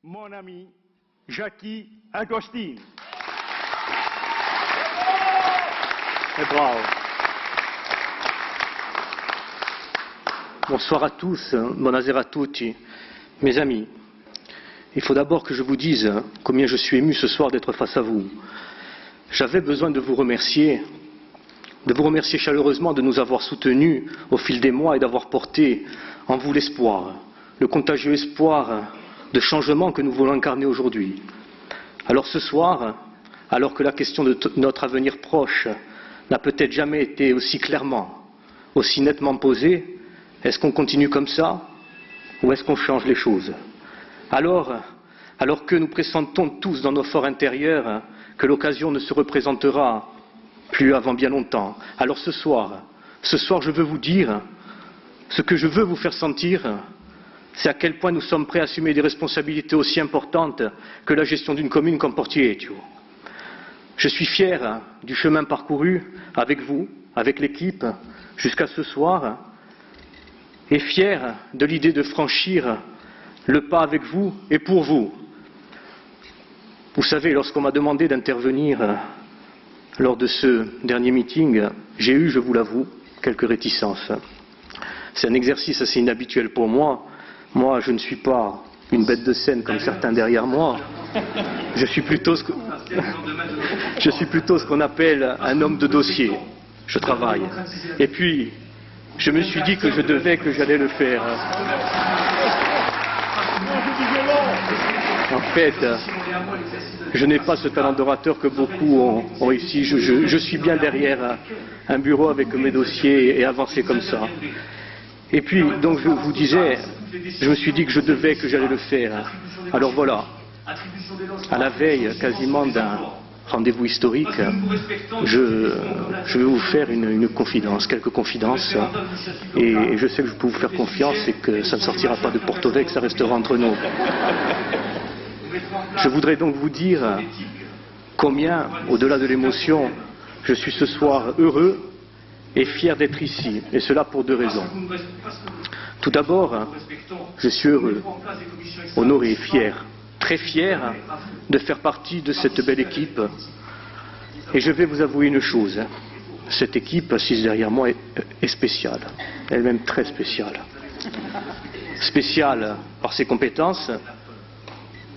mon ami Jackie Agostini. Et bravo. Bonsoir à tous, buonasera a tutti, mes amis. Il faut d'abord que je vous dise combien je suis ému ce soir d'être face à vous. J'avais besoin de vous remercier chaleureusement de nous avoir soutenus au fil des mois et d'avoir porté en vous l'espoir, le contagieux espoir de changement que nous voulons incarner aujourd'hui. Alors ce soir, alors que la question de notre avenir proche n'a peut-être jamais été aussi clairement, aussi nettement posée, est-ce qu'on continue comme ça ou est-ce qu'on change les choses? Alors que nous pressentons tous dans nos forts intérieurs que l'occasion ne se représentera plus avant bien longtemps, alors ce soir, je veux vous dire, ce que je veux vous faire sentir, c'est à quel point nous sommes prêts à assumer des responsabilités aussi importantes que la gestion d'une commune comme Portietto. Je suis fier du chemin parcouru avec vous, avec l'équipe, jusqu'à ce soir, et fier de l'idée de franchir le pas avec vous et pour vous. Vous savez, lorsqu'on m'a demandé d'intervenir lors de ce dernier meeting, j'ai eu, je vous l'avoue, quelques réticences. C'est un exercice assez inhabituel pour moi. Moi, je ne suis pas une bête de scène comme certains derrière moi. Je suis plutôt ce qu'on appelle un homme de dossier. Je travaille. Et puis, je me suis dit que j'allais le faire. En fait, je n'ai pas ce talent d'orateur que beaucoup ont ici. Je suis bien derrière un bureau avec mes dossiers et avancer comme ça. Et puis, donc, je vous disais, je me suis dit que j'allais le faire. Alors voilà, à la veille quasiment d'un rendez-vous historique, je vais vous faire une confidence, quelques confidences, et je sais que je peux vous faire confiance et que ça ne sortira pas de Porto Vecchio, que ça restera entre nous. Je voudrais donc vous dire combien, au-delà de l'émotion, je suis ce soir heureux et fier d'être ici, et cela pour deux raisons. Tout d'abord, je suis heureux, honoré et fier, très fier de faire partie de cette belle équipe. Et je vais vous avouer une chose, cette équipe assise derrière moi est spéciale, elle-même très spéciale. Spéciale par ses compétences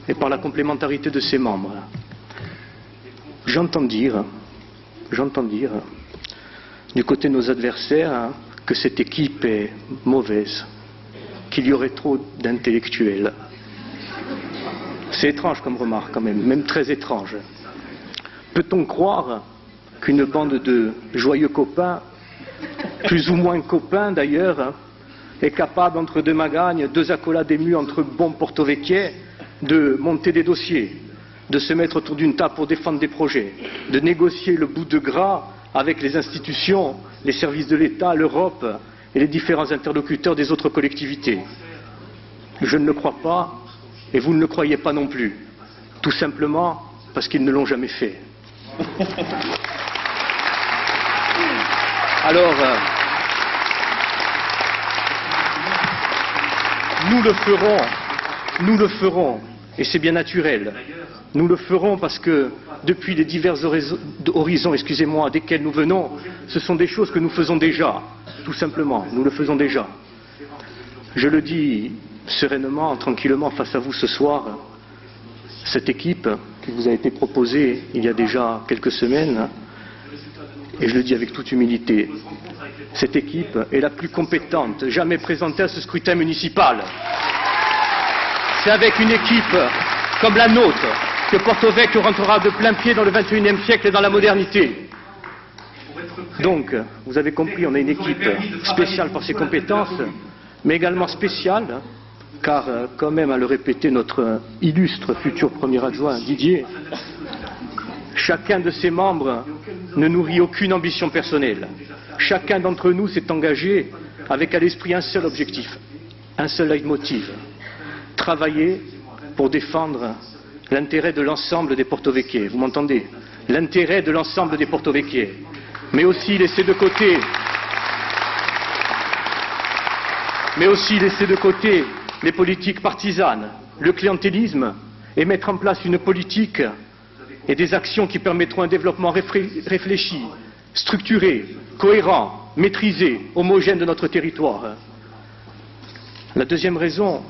et par la complémentarité de ses membres. J'entends dire, du côté de nos adversaires, que cette équipe est mauvaise, qu'il y aurait trop d'intellectuels. C'est étrange comme remarque quand même très étrange. Peut-on croire qu'une bande de joyeux copains, plus ou moins copains d'ailleurs, est capable, entre deux magagnes, deux accolades émues entre bons porto-vecchiais, de monter des dossiers, de se mettre autour d'une table pour défendre des projets, de négocier le bout de gras avec les institutions, les services de l'État, l'Europe et les différents interlocuteurs des autres collectivités? Je ne le crois pas, et vous ne le croyez pas non plus, tout simplement parce qu'ils ne l'ont jamais fait. Alors, nous le ferons, et c'est bien naturel. Nous le ferons parce que depuis les divers horizons, desquels nous venons, ce sont des choses que nous faisons déjà, tout simplement, nous le faisons déjà. Je le dis sereinement, tranquillement face à vous ce soir, cette équipe qui vous a été proposée il y a déjà quelques semaines, et je le dis avec toute humilité, cette équipe est la plus compétente jamais présentée à ce scrutin municipal. C'est avec une équipe comme la nôtre que Porto Vecchio rentrera de plein pied dans le XXIe siècle et dans la modernité. Donc, vous avez compris, on a une équipe spéciale par ses compétences, mais également spéciale, car, quand même, à le répéter notre illustre futur premier adjoint, Didier, chacun de ses membres ne nourrit aucune ambition personnelle. Chacun d'entre nous s'est engagé avec à l'esprit un seul objectif, un seul leitmotiv: travailler pour défendre l'intérêt de l'ensemble des porto-vecchiais. Vous m'entendez? L'intérêt de l'ensemble des porto-vecchiais. Mais aussi laisser de côté les politiques partisanes, le clientélisme et mettre en place une politique et des actions qui permettront un développement réfléchi, structuré, cohérent, maîtrisé, homogène de notre territoire. La deuxième raison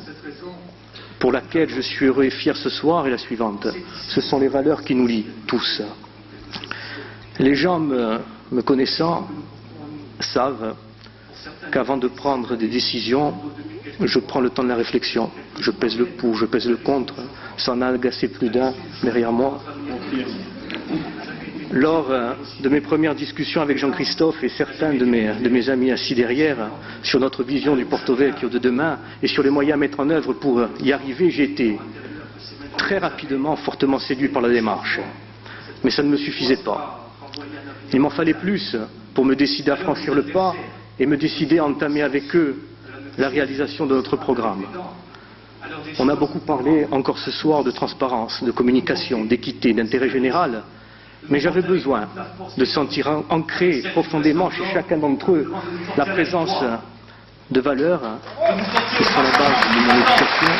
pour laquelle je suis heureux et fier ce soir est la suivante. Ce sont les valeurs qui nous lient tous. Les gens me connaissant savent qu'avant de prendre des décisions, je prends le temps de la réflexion. Je pèse le pour, je pèse le contre. Ça en a agacé plus d'un derrière moi. Lors de mes premières discussions avec Jean-Christophe et certains de mes amis assis derrière sur notre vision du Porto Vecchio de demain et sur les moyens à mettre en œuvre pour y arriver, j'ai été très rapidement fortement séduit par la démarche. Mais ça ne me suffisait pas. Il m'en fallait plus pour me décider à franchir le pas et me décider à entamer avec eux la réalisation de notre programme. On a beaucoup parlé encore ce soir de transparence, de communication, d'équité, d'intérêt général, mais j'avais besoin de sentir ancré profondément chez chacun d'entre eux la présence de valeurs qui sont la base de mon éducation,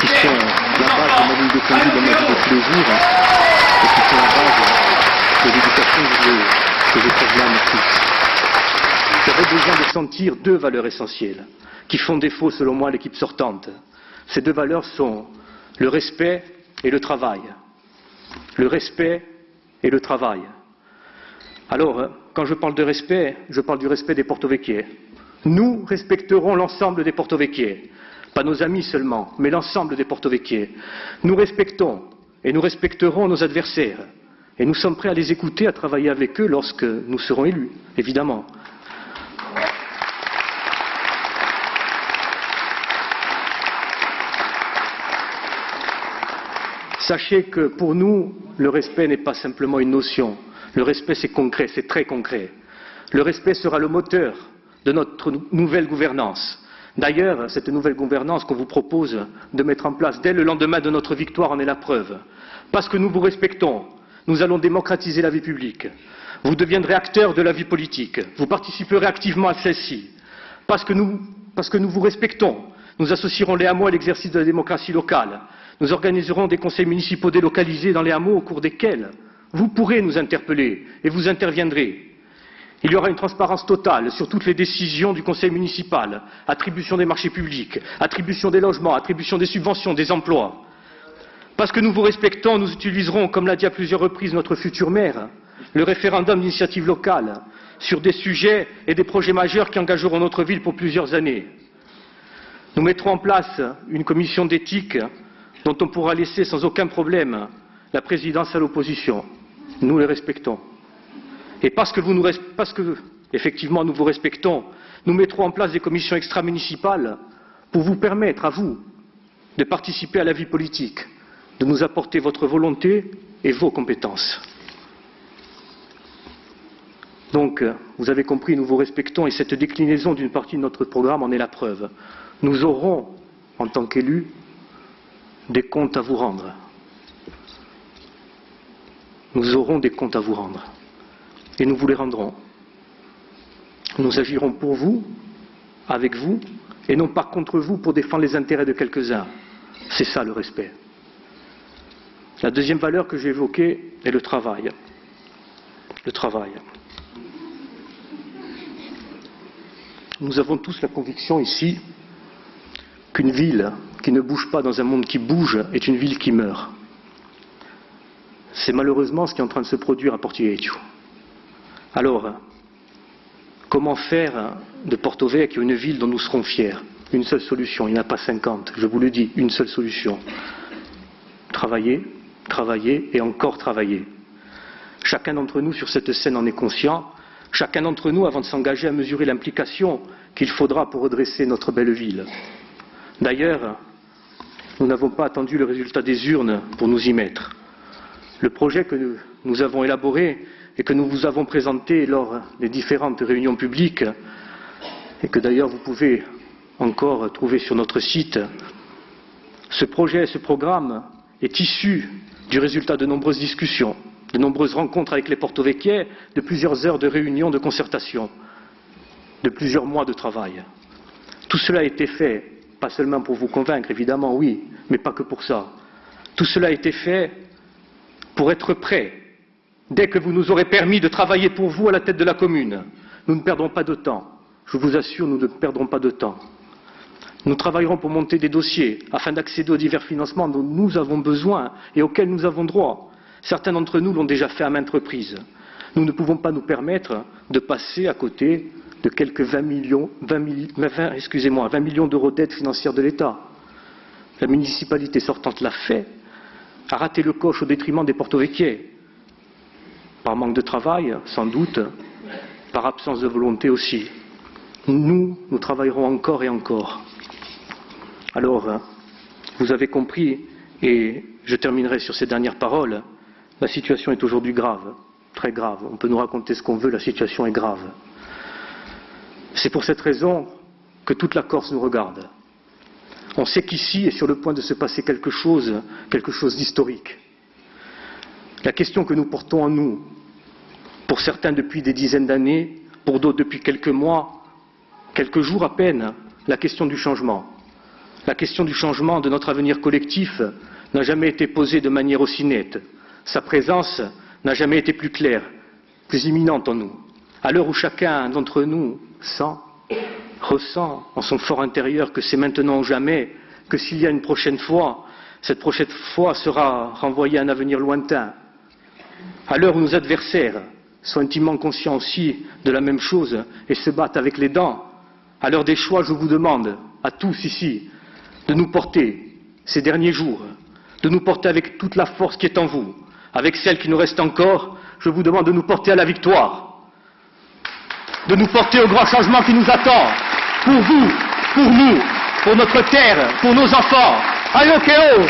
qui sont la base de ma ligne de conduite dans ma vie de tous les jours et qui sont la base de l'éducation que je proclame ici. J'avais besoin de sentir deux valeurs essentielles qui font défaut, selon moi, à l'équipe sortante. Ces deux valeurs sont le respect et le travail. Le respect et le travail. Alors, quand je parle de respect, je parle du respect des porto-vecchiais. Nous respecterons l'ensemble des porto-vecchiais. Pas nos amis seulement, mais l'ensemble des porto-vecchiais. Nous respectons et nous respecterons nos adversaires. Et nous sommes prêts à les écouter, à travailler avec eux lorsque nous serons élus, évidemment. Sachez que pour nous, le respect n'est pas simplement une notion. Le respect, c'est concret, c'est très concret. Le respect sera le moteur de notre nouvelle gouvernance. D'ailleurs, cette nouvelle gouvernance qu'on vous propose de mettre en place dès le lendemain de notre victoire en est la preuve. Parce que nous vous respectons, nous allons démocratiser la vie publique. Vous deviendrez acteurs de la vie politique. Vous participerez activement à celle-ci. Parce que nous vous respectons, nous associerons les hameaux à l'exercice de la démocratie locale. Nous organiserons des conseils municipaux délocalisés dans les hameaux au cours desquels vous pourrez nous interpeller et vous interviendrez. Il y aura une transparence totale sur toutes les décisions du conseil municipal, attribution des marchés publics, attribution des logements, attribution des subventions, des emplois. Parce que nous vous respectons, nous utiliserons, comme l'a dit à plusieurs reprises notre futur maire, le référendum d'initiative locale sur des sujets et des projets majeurs qui engageront notre ville pour plusieurs années. Nous mettrons en place une commission d'éthique dont on pourra laisser sans aucun problème la présidence à l'opposition. Nous les respectons. Et parce que effectivement nous vous respectons, nous mettrons en place des commissions extra-municipales pour vous permettre à vous de participer à la vie politique, de nous apporter votre volonté et vos compétences. Donc, vous avez compris, nous vous respectons et cette déclinaison d'une partie de notre programme en est la preuve. Nous aurons, en tant qu'élus, des comptes à vous rendre. Nous aurons des comptes à vous rendre. Et nous vous les rendrons. Nous agirons pour vous, avec vous, et non pas contre vous pour défendre les intérêts de quelques-uns. C'est ça le respect. La deuxième valeur que j'ai évoquée est le travail. Le travail. Nous avons tous la conviction ici qu'une ville qui ne bouge pas dans un monde qui bouge est une ville qui meurt. C'est malheureusement ce qui est en train de se produire à Porto Vecchio. Alors, comment faire de Porto Vecchio une ville dont nous serons fiers? Une seule solution, il n'y en a pas 50, je vous le dis, une seule solution. Travailler, travailler et encore travailler. Chacun d'entre nous sur cette scène en est conscient. Chacun d'entre nous, avant de s'engager à mesurer l'implication qu'il faudra pour redresser notre belle ville. D'ailleurs, nous n'avons pas attendu le résultat des urnes pour nous y mettre. Le projet que nous avons élaboré et que nous vous avons présenté lors des différentes réunions publiques, et que d'ailleurs vous pouvez encore trouver sur notre site, ce projet, ce programme est issu du résultat de nombreuses discussions, de nombreuses rencontres avec les porto-vecchiais, de plusieurs heures de réunions, de concertation, de plusieurs mois de travail. Tout cela a été fait pas seulement pour vous convaincre, évidemment, oui, mais pas que pour ça. Tout cela a été fait pour être prêt. Dès que vous nous aurez permis de travailler pour vous à la tête de la commune, nous ne perdrons pas de temps. Je vous assure, nous ne perdrons pas de temps. Nous travaillerons pour monter des dossiers afin d'accéder aux divers financements dont nous avons besoin et auxquels nous avons droit. Certains d'entre nous l'ont déjà fait à maintes reprises. Nous ne pouvons pas nous permettre de passer à côté de quelques 20 millions d'euros d'aide financière de l'État. La municipalité sortante l'a fait, a raté le coche au détriment des porto-vecchiais. Par manque de travail, sans doute, par absence de volonté aussi. Nous travaillerons encore et encore. Alors, vous avez compris, et je terminerai sur ces dernières paroles, la situation est aujourd'hui grave, très grave. On peut nous raconter ce qu'on veut, la situation est grave. C'est pour cette raison que toute la Corse nous regarde. On sait qu'ici est sur le point de se passer quelque chose d'historique. La question que nous portons en nous, pour certains depuis des dizaines d'années, pour d'autres depuis quelques mois, quelques jours à peine, la question du changement. La question du changement de notre avenir collectif n'a jamais été posée de manière aussi nette. Sa présence n'a jamais été plus claire, plus imminente en nous. À l'heure où chacun d'entre nous ressent en son fort intérieur que c'est maintenant ou jamais, que s'il y a une prochaine fois, cette prochaine fois sera renvoyée à un avenir lointain. À l'heure où nos adversaires sont intimement conscients aussi de la même chose et se battent avec les dents, à l'heure des choix, je vous demande, à tous ici, de nous porter ces derniers jours, de nous porter avec toute la force qui est en vous, avec celle qui nous reste encore, je vous demande de nous porter à la victoire, de nous porter au grand changement qui nous attend, pour vous, pour nous, pour notre terre, pour nos enfants. Ayo Keo!